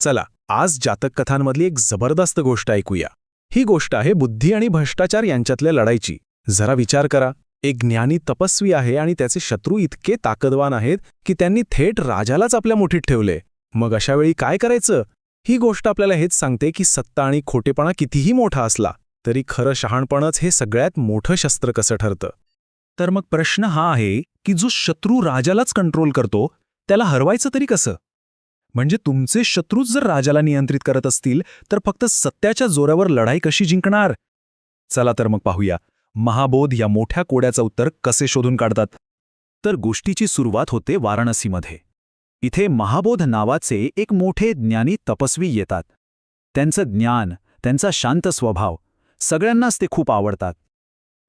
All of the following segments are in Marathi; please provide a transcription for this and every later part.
चला आज जातक कथांमधली एक जबरदस्त गोष्ट ऐकूया. ही गोष्ट आहे बुद्धी आणि भ्रष्टाचार यांच्यातल्या लढाईची. जरा विचार करा, एक ज्ञानी तपस्वी आहे आणि त्याचे शत्रू इतके ताकदवान आहेत की त्यांनी थेट राजालाच आपल्या मुठीत ठेवले. मग अशा वेळी काय करायचं? ही गोष्ट आपल्याला हेच सांगते की सत्ता आणि खोटेपणा कितीही मोठा असला तरी खरं शहाणपणच हे सगळ्यात मोठं शस्त्र कसं ठरतं. तर मग प्रश्न हा आहे की जो शत्रू राजालाच कंट्रोल करतो त्याला हरवायचं तरी कसं? म्हणजे तुमचे शत्रूच जर राजाला नियंत्रित करत असतील तर फक्त सत्याच्या जोरावर लढाई कशी जिंकणार? चला तर मग पाहूया महाबोध या मोठ्या कोड्याचं उत्तर कसे शोधून काढतात. तर गोष्टीची सुरुवात होते वाराणसीमध्ये. इथे महाबोध नावाचे एक मोठे ज्ञानी तपस्वी येतात. त्यांचं ज्ञान, त्यांचा शांत स्वभाव सगळ्यांनाच ते खूप आवडतात.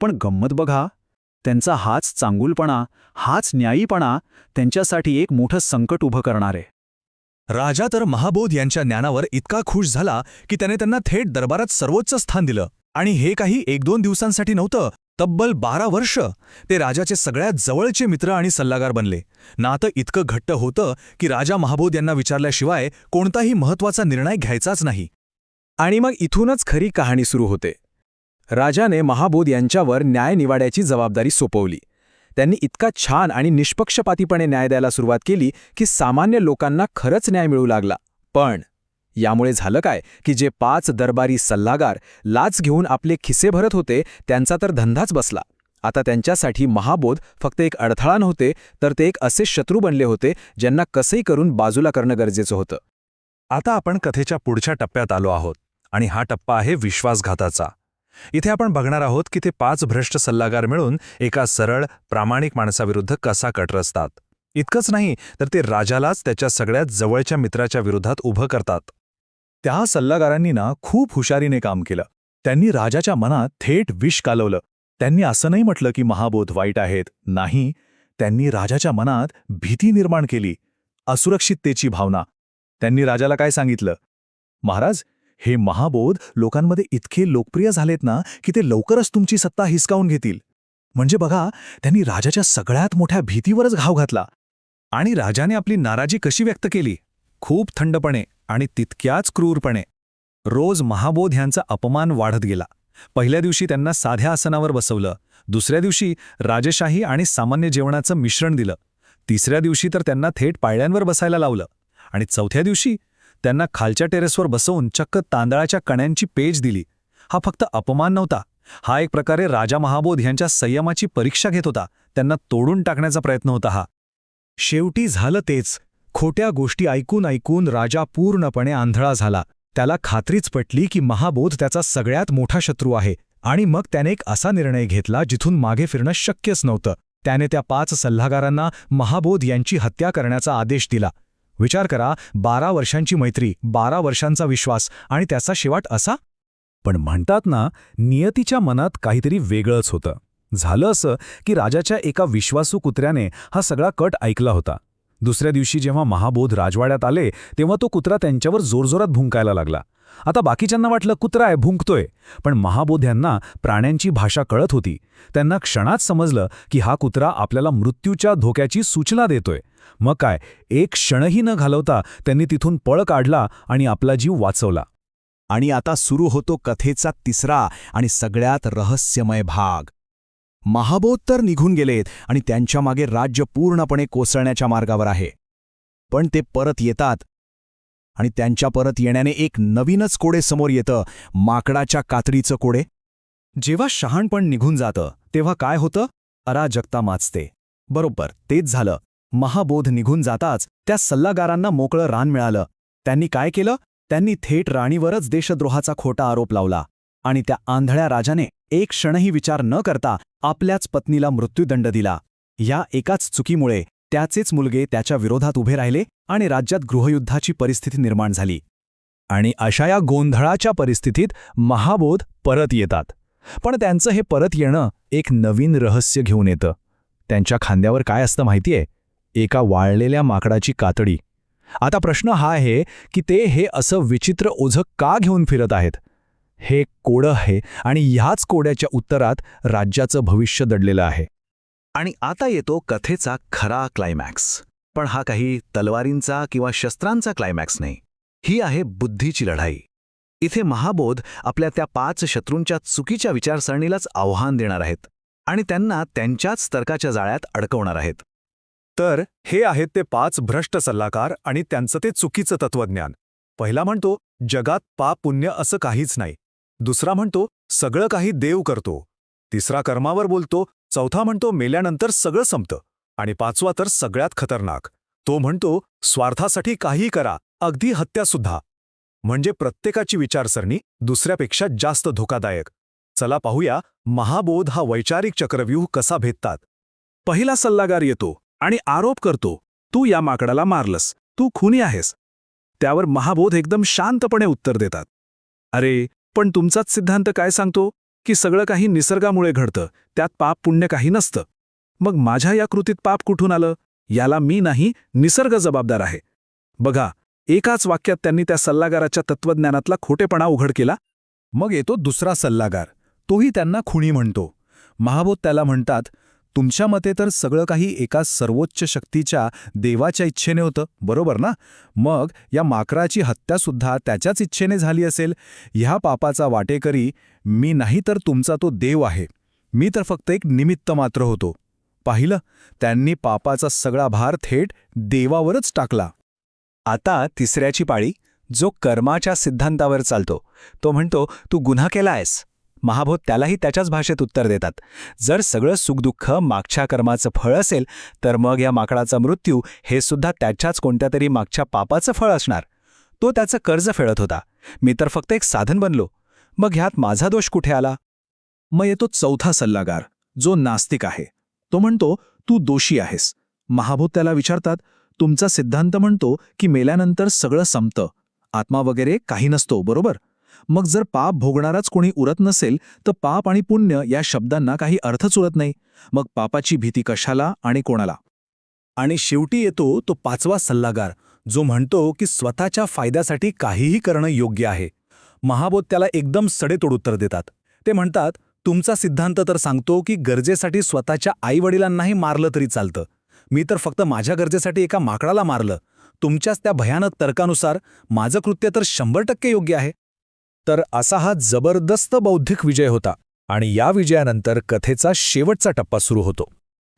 पण गंमत बघा, त्यांचा हाच चांगुलपणा, हाच न्यायीपणा त्यांच्यासाठी एक मोठं संकट उभं करणार आहे. राजा तर महाबोध यांच्या ज्ञानावर इतका खुश झाला की त्याने त्यांना थेट दरबारात सर्वोच्च स्थान दिलं. आणि हे काही 1-2 दिवसांसाठी नव्हतं, तब्बल 12 वर्ष ते राजाचे सगळ्यात जवळचे मित्र आणि सल्लागार बनले. नातं इतकं घट्ट होतं की राजा महाबोध यांना विचारल्याशिवाय कोणताही महत्त्वाचा निर्णय घ्यायचाच नाही. आणि मग इथूनच खरी कहाणी सुरू होते. राजाने महाबोध यांच्यावर न्याय निवाड्याची जबाबदारी सोपवली. त्यांनी इतका छान आणि निष्पक्षपातीपणे न्याय द्यायला सुरुवात केली की सामान्य लोकांना खरंच न्याय मिळू लागला. पण यामुळे झालं काय की जे 5 दरबारी सल्लागार लाच घेऊन आपले खिसे भरत होते त्यांचा तर धंदाच बसला. आता त्यांच्यासाठी महाबोध फक्त एक अडथळा नव्हते, तर ते एक असे शत्रू बनले होते ज्यांना कसंही करून बाजूला करणं गरजेचं होतं. आता आपण कथेच्या पुढच्या टप्प्यात आलो आहोत आणि हा टप्पा आहे विश्वासघाताचा. इथे आपण बघणार आहोत की ते 5 भ्रष्ट सल्लागार मिळून एका सरळ, प्रामाणिक माणसाविरुद्ध कसा कट रचतात. इतकंच नाही तर ते राजालाच त्याच्या सगळ्यात जवळच्या मित्राच्या विरोधात उभं करतात. त्या सल्लागारांनी खूप हुशारीने काम केलं. त्यांनी राजाच्या मनात थेट विष कालवलं. त्यांनी असं नाही म्हटलं की महाबोध वाईट आहेत. नाही, त्यांनी राजाच्या मनात भीती निर्माण केली, असुरक्षिततेची भावना. त्यांनी राजाला काय सांगितलं? महाराज, हे महाबोध लोकांमध्ये इतके लोकप्रिय झालेत ना की ते लवकरच तुमची सत्ता हिसकावून घेतील. म्हणजे बघा, त्यांनी राजाच्या सगळ्यात मोठ्या भीतीवरच घाव घातला. आणि राजाने आपली नाराजी कशी व्यक्त केली? खूप थंडपणे आणि तितक्याच क्रूरपणे. रोज महाबोध यांचा अपमान वाढत गेला. पहिल्या दिवशी त्यांना साध्या आसनावर बसवलं, दुसऱ्या दिवशी राजशाही आणि सामान्य जेवणाचं मिश्रण दिलं, तिसऱ्या दिवशी तर त्यांना थेट पायळ्यांवर बसायला लावलं, आणि चौथ्या दिवशी त्यांना खालच्या टेरेसवर बसवून चक्क तांदळाच्या कण्यांची पेज दिली. हा फक्त अपमान नव्हता, हा एक प्रकारे राजा महाबोध यांच्या संयमाची परीक्षा घेत होता. त्यांना तोडून टाकण्याचा प्रयत्न होता हा. शेवटी झालं तेच. खोट्या गोष्टी ऐकून ऐकून राजा पूर्णपणे आंधळा झाला. त्याला खात्रीच पटली की महाबोध त्याचा सगळ्यात मोठा शत्रू आहे. आणि मग त्याने एक असा निर्णय घेतला जिथून मागे फिरणं शक्यच नव्हतं. त्याने त्या 5 सल्लागारांना महाबोध यांची हत्या करण्याचा आदेश दिला. विचार करा, 12 वर्षांची मैत्री, 12 वर्षांचा विश्वास आणि त्याचा शेवट असा. पण म्हणतात ना, नियतीच्या मनात काहीतरी वेगळंच होतं. झालं असं की राजाच्या एका विश्वासू कुत्र्याने हा सगळा कट ऐकला होता. दुसऱ्या दिवशी जेव्हा महाबोध राजवाड्यात आले तेव्हा तो कुत्रा त्यांच्यावर जोरजोरात भुंकायला लागला. आता बाकीच्यांना वाटलं कुत्रा आहे, भुंकतोय. पण महाबोध यांना प्राण्यांची भाषा कळत होती. त्यांना क्षणात समजलं की हा कुत्रा आपल्याला मृत्यूच्या धोक्याची सूचना देतोय. मग काय, एक क्षणही न घालवता त्यांनी तिथून पळ काढला आणि आपला जीव वाचवला. आणि आता सुरू होतो कथेचा तिसरा आणि सगळ्यात रहस्यमय भाग. महाबोध तर निघून गेलेत आणि त्यांच्या मागे राज्य पूर्णपणे कोसळण्याच्या मार्गावर आहे. पण ते परत येतात आणि त्यांच्या परत येण्याने एक नवीनच कोडे समोर येतं, माकडाच्या कातडीचं कोडे. जेव्हा शहाणपण निघून जातं तेव्हा काय होतं? अराजकता माचते. बरोबर तेच झालं. महाबोध निघून जाताच त्या सल्लागारांना मोकळं रान मिळालं. त्यांनी काय केलं? त्यांनी थेट राणीवरच देशद्रोहाचा खोटा आरोप लावला. आणि त्या आंधळ्या राजाने एक क्षणही विचार न करता आपल्याच पत्नीला मृत्यूदंड दिला. या एकाच चुकीमुळे त्याचेच मुलगे त्याच्या विरोधात उभे राहिले आणि राज्यात गृहयुद्धाची परिस्थिती निर्माण झाली. आणि अशा या गोंधळाच्या परिस्थितीत महाबोध परत येतात. पण त्यांचं हे परत येणं एक नवीन रहस्य घेऊन येतं. त्यांच्या खांद्यावर काय असतं माहितीये? एका वाळलेल्या माकडाची कातडी. आता प्रश्न हा आहे की ते हे असं विचित्र ओझं का घेऊन फिरत आहेत? हे कोडं आहे आणि ह्याच कोड्याच्या उत्तरात राज्याचं भविष्य दडलेलं आहे. आणि आता येतो कथेचा खरा क्लायमॅक्स. पण हा काही तलवारींचा किंवा शस्त्रांचा क्लायमॅक्स नाही. ही आहे बुद्धीची लढाई. इथे महाबोध आपल्या त्या 5 शत्रूंच्या चुकीच्या विचारसरणीलाच आव्हान देणार आहेत आणि त्यांना त्यांच्याच तर्काच्या जाळ्यात अडकवणार आहेत. तर हे आहेत ते 5 भ्रष्ट सल्लागार आणि त्यांचं ते चुकीचं तत्वज्ञान. पहिला म्हणतो जगात पाप पुण्य असं काहीच नाही. दुसरा म्हणतो सगळं काही देव करतो. तिसरा कर्मावर बोलतो. चौथा म्हणतो मेल्यानंतर सगळं संपतं. आणि 5वा तर सगळ्यात खतरनाक, तो म्हणतो स्वार्थासाठी काहीही करा, अगदी हत्यासुद्धा. म्हणजे प्रत्येकाची विचारसरणी दुसऱ्यापेक्षा जास्त धोकादायक. चला पाहूया महाबोध हा वैचारिक चक्रव्यूह कसा भेदतात. पहिला सल्लागार येतो आणि आरोप करतो, तू या माकडाला मारलंस, तू खुनी आहेस. त्यावर महाबोध एकदम शांतपणे उत्तर देतात, अरे पण तुमचाच सिद्धांत काय सांगतो की सगळं काही निसर्गामुळे घडतं, त्यात पाप पुण्य काही नसतं. मग माझ्या या कृतीत पाप कुठून आलं? याला मी नाही, निसर्ग जबाबदार आहे. बघा, एकाच वाक्यात त्यांनी त्या सल्लागाराच्या तत्वज्ञानातला खोटेपणा उघड केला. मग येतो दुसरा सल्लागार. तोही त्यांना खुणी म्हणतो. महाबोध त्याला म्हणतात, तुमच्या मते तर सगळं काही एका सर्वोच्च शक्तीच्या देवाच्या इच्छेने होतं, बरोबर ना? मग या माकडाची हत्यासुद्धा त्याच्याच इच्छेने झाली असेल. ह्या पापाचा वाटेकरी मी नाही तर तुमचा तो देव आहे. मी तर फक्त एक निमित्त मात्र होतो. पाहिलं, त्यांनी पापाचा सगळा भार थेट देवावरच टाकला. आता तिसऱ्याची पाळी, जो कर्माच्या सिद्धांतावर चालतो. तो म्हणतो तू गुन्हा केला आहेस. महाबोध त्यालाही त्याच्याच भाषेत उत्तर देतात, जर सगळं सुखदुःख मागच्या कर्माचं फळ असेल तर मग या माकडाचा मृत्यू हे सुद्धा त्याच्याच कोणत्या तरी मागच्या पापाचं फळ असणार. तो त्याचं कर्ज फेडत होता, मी तर फक्त एक साधन बनलो. मग ह्यात माझा दोष कुठे आला? मग येतो चौथा सल्लागार, जो नास्तिक आहे. तो म्हणतो तू दोषी आहेस. महाबोध त्याला विचारतात, तुमचा सिद्धांत म्हणतो की मेल्यानंतर सगळं संपतं, आत्मा वगैरे काही नसतो, बरोबर? मग जर पाप भोगणाराच कोणी उरत नसेल तर पाप आणि पुण्य या शब्दांना काही अर्थच उरत नाही. मग पापाची भीती कशाला आणि कोणाला? आणि शेवटी येतो तो 5वा सल्लागार, जो म्हणतो की स्वतःच्या फायद्यासाठी काहीही करणं योग्य आहे. महाबोध त्याला एकदम सडेतोड उत्तर देतात. ते म्हणतात, तुमचा सिद्धांत तर सांगतो की गरजेसाठी स्वतःच्या आईवडिलांनाही मारलं तरी चालतं. मी तर फक्त माझ्या गरजेसाठी एका माकडाला मारलं. तुमच्याच त्या भयानक तर्कानुसार माझं कृत्य तर 100% योग्य आहे. तर असा हा जबरदस्त बौद्धिक विजय होता. आणि या विजयानंतर कथेचा शेवटचा टप्पा सुरू होतो.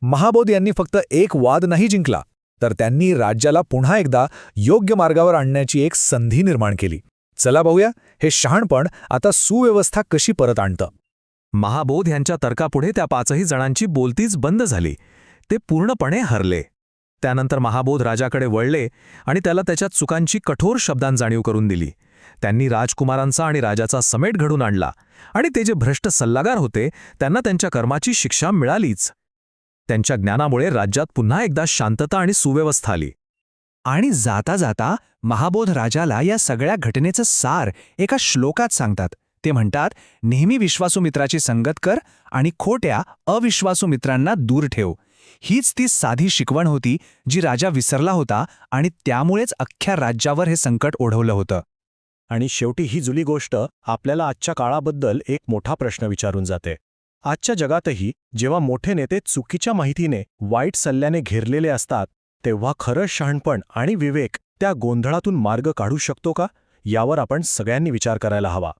महाबोध यांनी फक्त एक वाद नाही जिंकला, तर त्यांनी राज्याला पुन्हा एकदा योग्य मार्गावर आणण्याची एक संधी निर्माण केली. चला पाहूया हे शहाणपण आता सुव्यवस्था कशी परत आणतं. महाबोध यांच्या तर्कापुढे त्या 5ही जणांची बोलतीच बंद झाली. ते पूर्णपणे हरले. त्यानंतर महाबोध राजाकडे वळले आणि त्याला त्याच्या चुकांची कठोर शब्दांत जाणीव करून दिली. त्यांनी राजकुमारांचा आणि राजाचा समेट घडून आणला आणि ते जे भ्रष्ट सल्लागार होते त्यांना त्यांच्या कर्माची शिक्षा मिळालीच. त्यांच्या ज्ञानामुळे राज्यात पुन्हा एकदा शांतता आणि सुव्यवस्था आली. आणि जाता जाता महाबोध राजाला या सगळ्या घटनेचं सार एका श्लोकात सांगतात. ते म्हणतात, नेहमी विश्वासू मित्राची संगत कर आणि खोट्या अविश्वासू मित्रांना दूर ठेव. हीच ती साधी शिकवण होती जी राजा विसरला होता आणि त्यामुळेच अख्ख्या राज्यावर हे संकट ओढवलं होतं. आणि शेवटी ही जुली गोष्ट आपल्याला आजच्या काळाबद्दल एक मोठा प्रश्न विचारून जाते. आजच्या जगातही जेव्हा मोठे नेते चुकीच्या माहितीने वाईट सल्ल्याने घेरलेले असतात, तेव्हा खरं शहाणपण आणि विवेक त्या गोंधळातून मार्ग काढू शकतो का, यावर आपण सगळ्यांनी विचार करायला हवा.